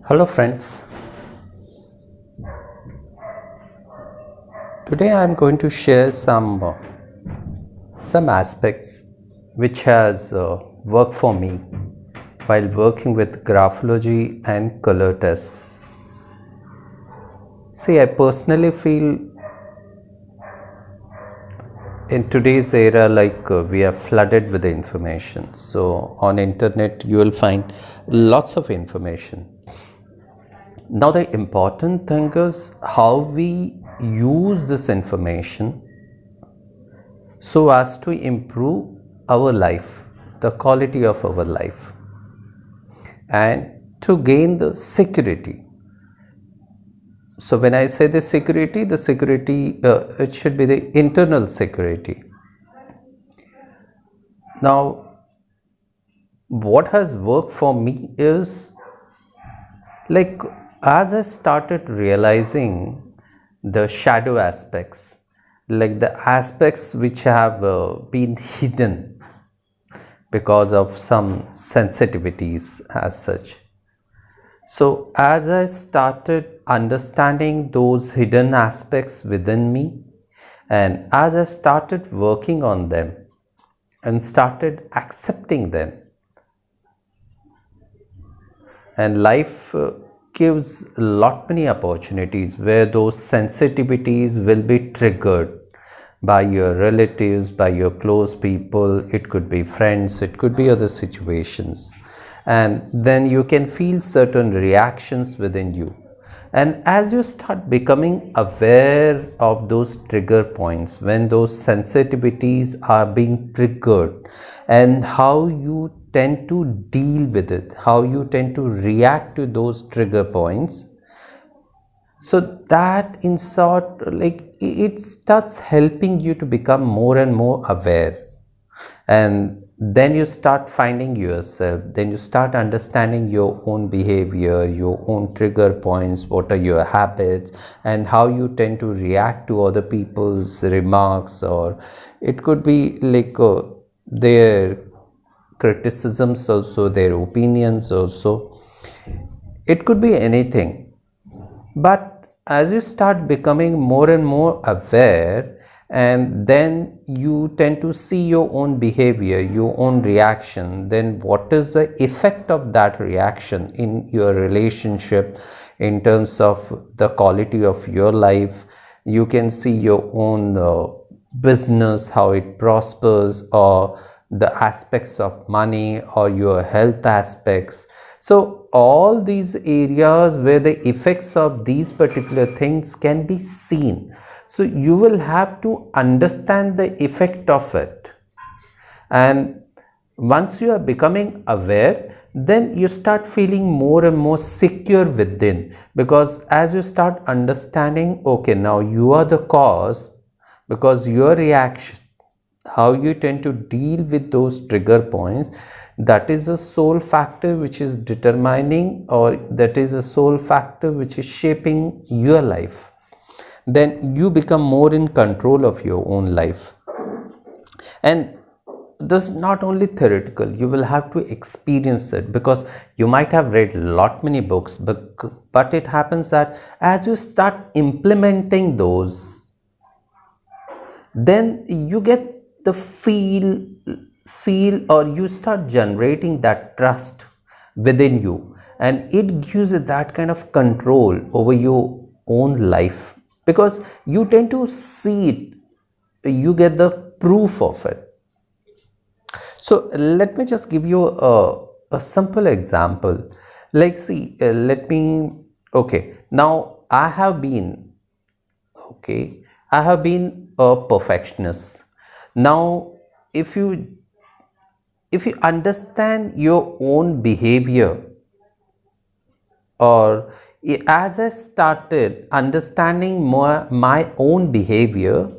Hello friends, today I am going to share some aspects which has worked for me while working with graphology and color tests. See, I personally feel in today's era we are flooded with information. So on internet you will find lots of information. Now the important thing is how we use this information so as to improve our life, the quality of our life, and to gain the security. So when I say the security, it should be the internal security. Now what has worked for me is as I started realizing the shadow aspects, like the aspects which have been hidden because of some sensitivities as such. So as I started understanding those hidden aspects within me, and as I started working on them and started accepting them, and life gives a lot many opportunities where those sensitivities will be triggered by your relatives, by your close people. It could be friends, it could be other situations, and then you can feel certain reactions within you. And as you start becoming aware of those trigger points, when those sensitivities are being triggered, and how you tend to deal with it, how you tend to react to those trigger points, so that in short, it starts helping you to become more and more aware. And then you start finding yourself, then you start understanding your own behavior, your own trigger points, what are your habits, and how you tend to react to other people's remarks, or it could be their criticisms also, their opinions also. It could be anything. But as you start becoming more and more aware, and then you tend to see your own behavior, your own reaction, then what is the effect of that reaction in your relationship, in terms of the quality of your life. You can see your own business, how it prospers, or the aspects of money, or your health aspects. So all these areas where the effects of these particular things can be seen. So you will have to understand the effect of it. And once you are becoming aware, then you start feeling more and more secure within, because as you start understanding, okay, now you are the cause, because your reaction, how you tend to deal with those trigger points, that is a sole factor which is determining, or that is a sole factor which is shaping your life. Then you become more in control of your own life. And this is not only theoretical, you will have to experience it, because you might have read lot many books, but it happens that as you start implementing those, then you get the feel, or you start generating that trust within you, and it gives you that kind of control over your own life, because you tend to see it, you get the proof of it. So let me just give you a simple example. Now I have been a perfectionist. Now if you understand your own behavior, or as I started understanding my own behavior,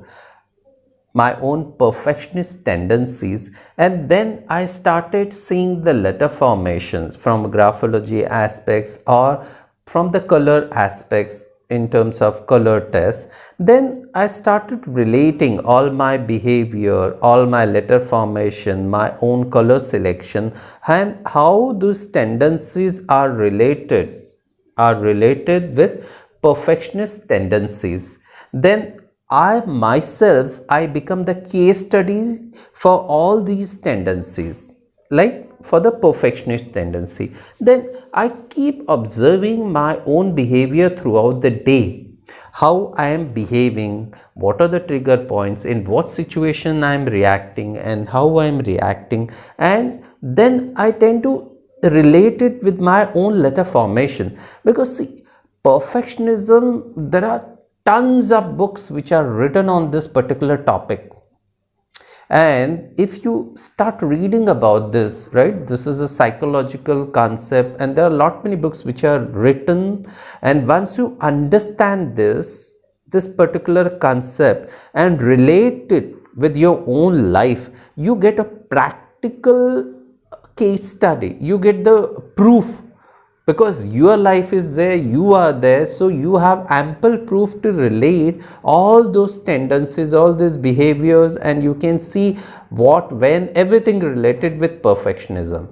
my own perfectionist tendencies, and then I started seeing the letter formations from graphology aspects, or from the color aspects in terms of color tests, then I started relating all my behavior, all my letter formation, my own color selection, and how those tendencies are related are related with perfectionist tendencies, then I become the case study for all these tendencies, like for the perfectionist tendency. Then I keep observing my own behavior throughout the day, how I am behaving, what are the trigger points, in what situation I am reacting, and how I am reacting, and then I tend to relate it with my own letter formation. Because see, perfectionism, there are tons of books which are written on this particular topic, and if you start reading about this, right, this is a psychological concept, and there are a lot many books which are written, and once you understand this particular concept and relate it with your own life, you get a practical case study, you get the proof, because your life is there, you are there, so you have ample proof to relate all those tendencies, all these behaviors, and you can see what, when, everything related with perfectionism,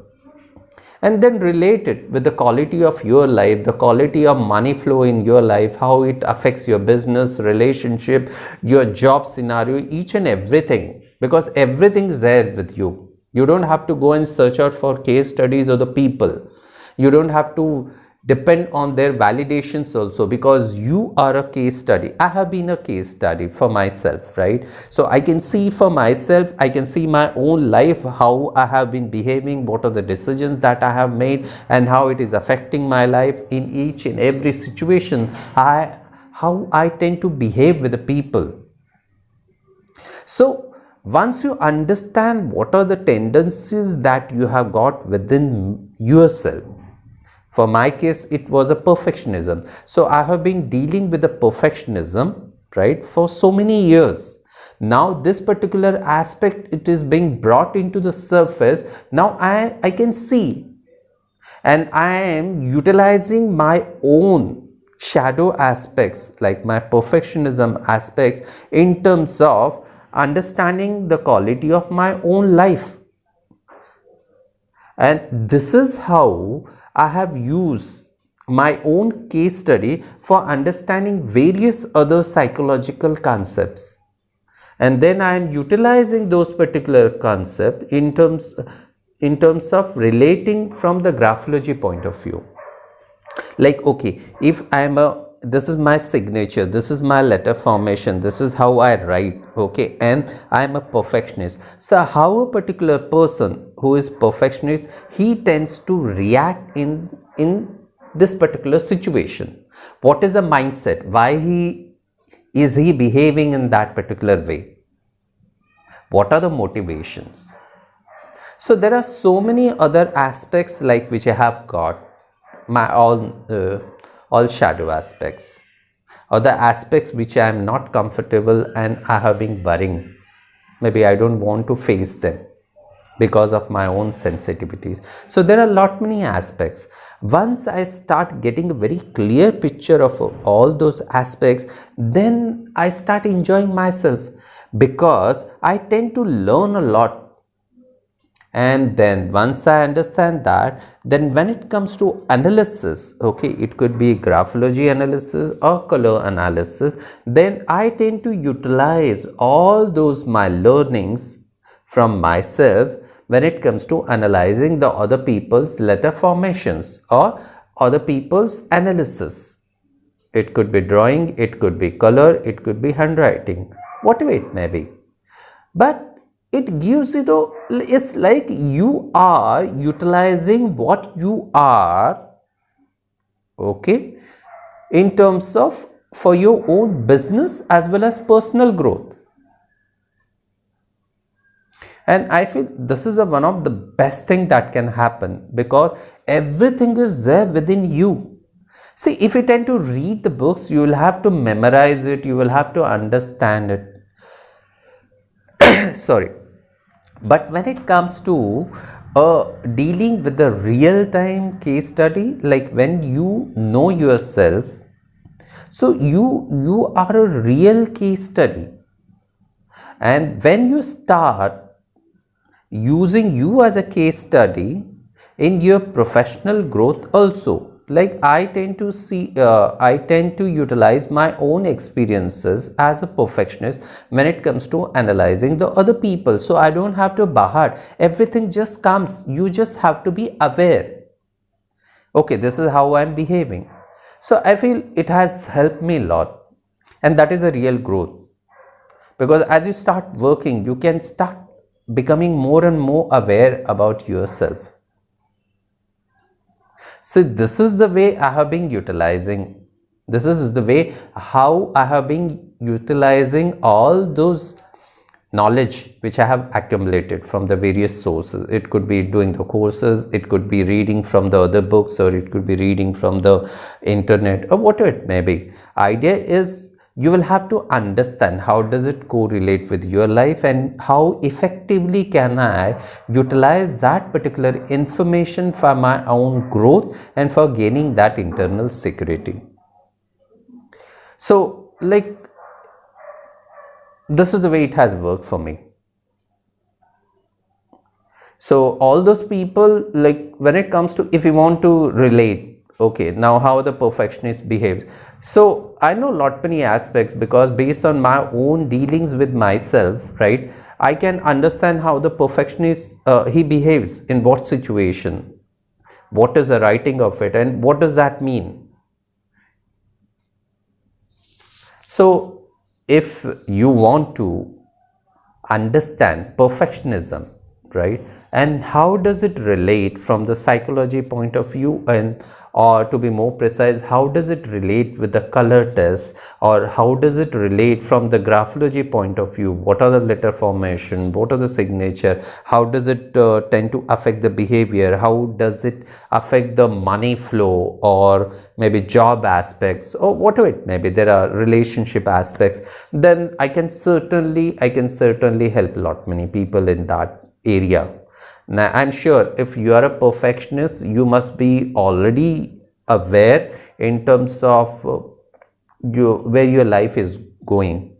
and then relate it with the quality of your life, the quality of money flow in your life, how it affects your business, relationship, your job scenario, each and everything, because everything is there with you. You don't have to go and search out for case studies or the people. You don't have to depend on their validations also, because you are a case study. I have been a case study for myself, right? So I can see for myself, I can see my own life, how I have been behaving, what are the decisions that I have made, and how it is affecting my life in each and every situation, how I tend to behave with the people. So once you understand what are the tendencies that you have got within yourself, for my case, it was a perfectionism. So I have been dealing with the perfectionism, right, for so many years. Now this particular aspect, it is being brought into the surface. Now I can see, and I am utilizing my own shadow aspects, like my perfectionism aspects, in terms of understanding the quality of my own life. And this is how I have used my own case study for understanding various other psychological concepts. And then I am utilizing those particular concepts in terms of relating from the graphology point of view. Like, okay, if I am this is my signature, this is my letter formation, this is how I write, okay, and I am a perfectionist. So how a particular person who is perfectionist, he tends to react in this particular situation. What is the mindset? Why is he behaving in that particular way? What are the motivations? So there are so many other aspects like which I have got, my all shadow aspects, or the aspects which I am not comfortable and I have been worrying. Maybe I don't want to face them because of my own sensitivities. So there are a lot many aspects. Once I start getting a very clear picture of all those aspects, then I start enjoying myself, because I tend to learn a lot. And then once I understand that, then when it comes to analysis, okay, it could be graphology analysis or color analysis, then I tend to utilize all those my learnings from myself when it comes to analyzing the other people's letter formations or other people's analysis. It could be drawing, it could be color, it could be handwriting, whatever it may be. But it gives you the, it's like you are utilizing what you are, okay, in terms of for your own business as well as personal growth. And I feel this is one of the best thing that can happen, because everything is there within you. See, if you tend to read the books, you will have to memorize it, you will have to understand it. Sorry. But when it comes to dealing with the real-time case study, like when you know yourself, so you are a real case study, and when you start using you as a case study in your professional growth also, like I tend to utilize my own experiences as a perfectionist when it comes to analyzing the other people. So I don't have to bahar, everything just comes, you just have to be aware, okay, this is how I'm behaving. So I feel it has helped me a lot, and that is a real growth, because as you start working you can start becoming more and more aware about yourself. So this is the way I have been utilizing, this is the way how I have been utilizing all those knowledge which I have accumulated from the various sources. It could be doing the courses, it could be reading from the other books, or it could be reading from the internet, or whatever it may be. Idea is you will have to understand how does it correlate with your life, and how effectively can I utilize that particular information for my own growth and for gaining that internal security. So like, this is the way it has worked for me. So all those people, like when it comes to, if you want to relate, okay, now how the perfectionist behaves. So I know lot many aspects, because based on my own dealings with myself, right, I can understand how the perfectionist he behaves in what situation, what is the writing of it, and what does that mean. So if you want to understand perfectionism, right, and how does it relate from the psychology point of view, and or to be more precise, how does it relate with the color test, or how does it relate from the graphology point of view, what are the letter formation, what are the signature, how does it tend to affect the behavior, how does it affect the money flow, or maybe job aspects, or whatever it may be, there are relationship aspects, then I can certainly help a lot many people in that area. Now I'm sure if you are a perfectionist, you must be already aware in terms of where your life is going,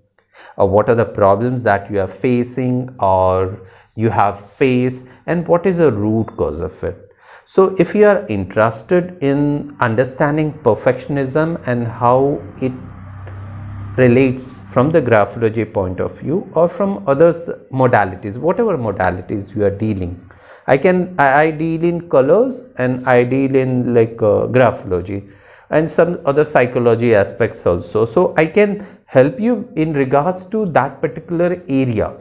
or what are the problems that you are facing or you have faced, and what is the root cause of it. So if you are interested in understanding perfectionism and how it relates from the graphology point of view, or from others modalities, whatever modalities you are dealing, I deal in colors, and I deal in like graphology and some other psychology aspects also. So I can help you in regards to that particular area.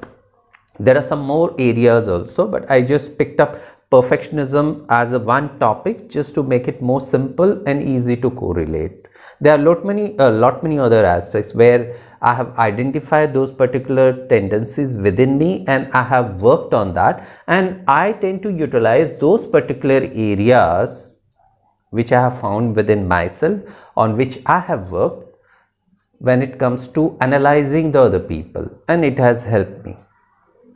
There are some more areas also, but I just picked up perfectionism as a one topic just to make it more simple and easy to correlate. There are lot many other aspects where I have identified those particular tendencies within me, and I have worked on that, and I tend to utilize those particular areas which I have found within myself, on which I have worked when it comes to analyzing the other people, and it has helped me,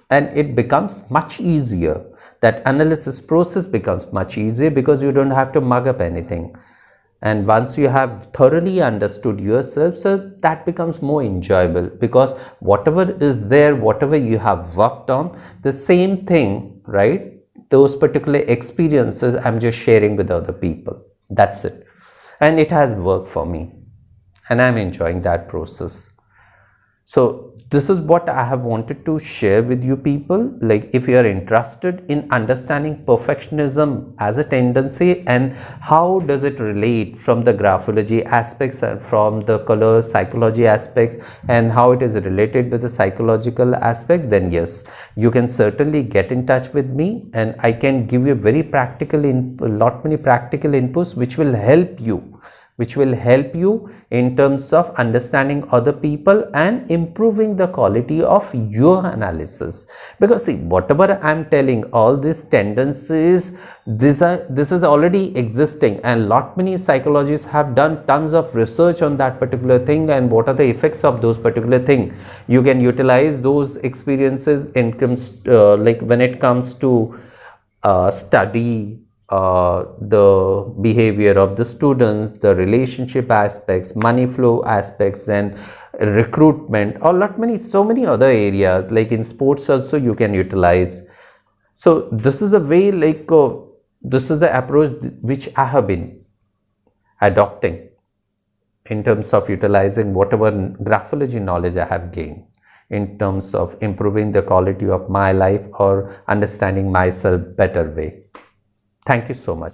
and it becomes much easier. That analysis process becomes much easier because you don't have to mug up anything. And once you have thoroughly understood yourself, so that becomes more enjoyable, because whatever is there, whatever you have worked on, the same thing, right, those particular experiences I'm just sharing with other people. That's it. And it has worked for me, and I'm enjoying that process. So this is what I have wanted to share with you people. Like, if you are interested in understanding perfectionism as a tendency, and how does it relate from the graphology aspects and from the color psychology aspects, and how it is related with the psychological aspect, then yes, you can certainly get in touch with me, and I can give you very practical lot many practical inputs which will help you in terms of understanding other people and improving the quality of your analysis. Because see, whatever I'm telling, all these tendencies, this is already existing, and lot many psychologists have done tons of research on that particular thing, and what are the effects of those particular thing. You can utilize those experiences in like when it comes to study the behavior of the students, the relationship aspects, money flow aspects, and recruitment, or so many other areas, like in sports also you can utilize. So this is a way, like this is the approach which I have been adopting in terms of utilizing whatever graphology knowledge I have gained in terms of improving the quality of my life or understanding myself better way. Thank you so much.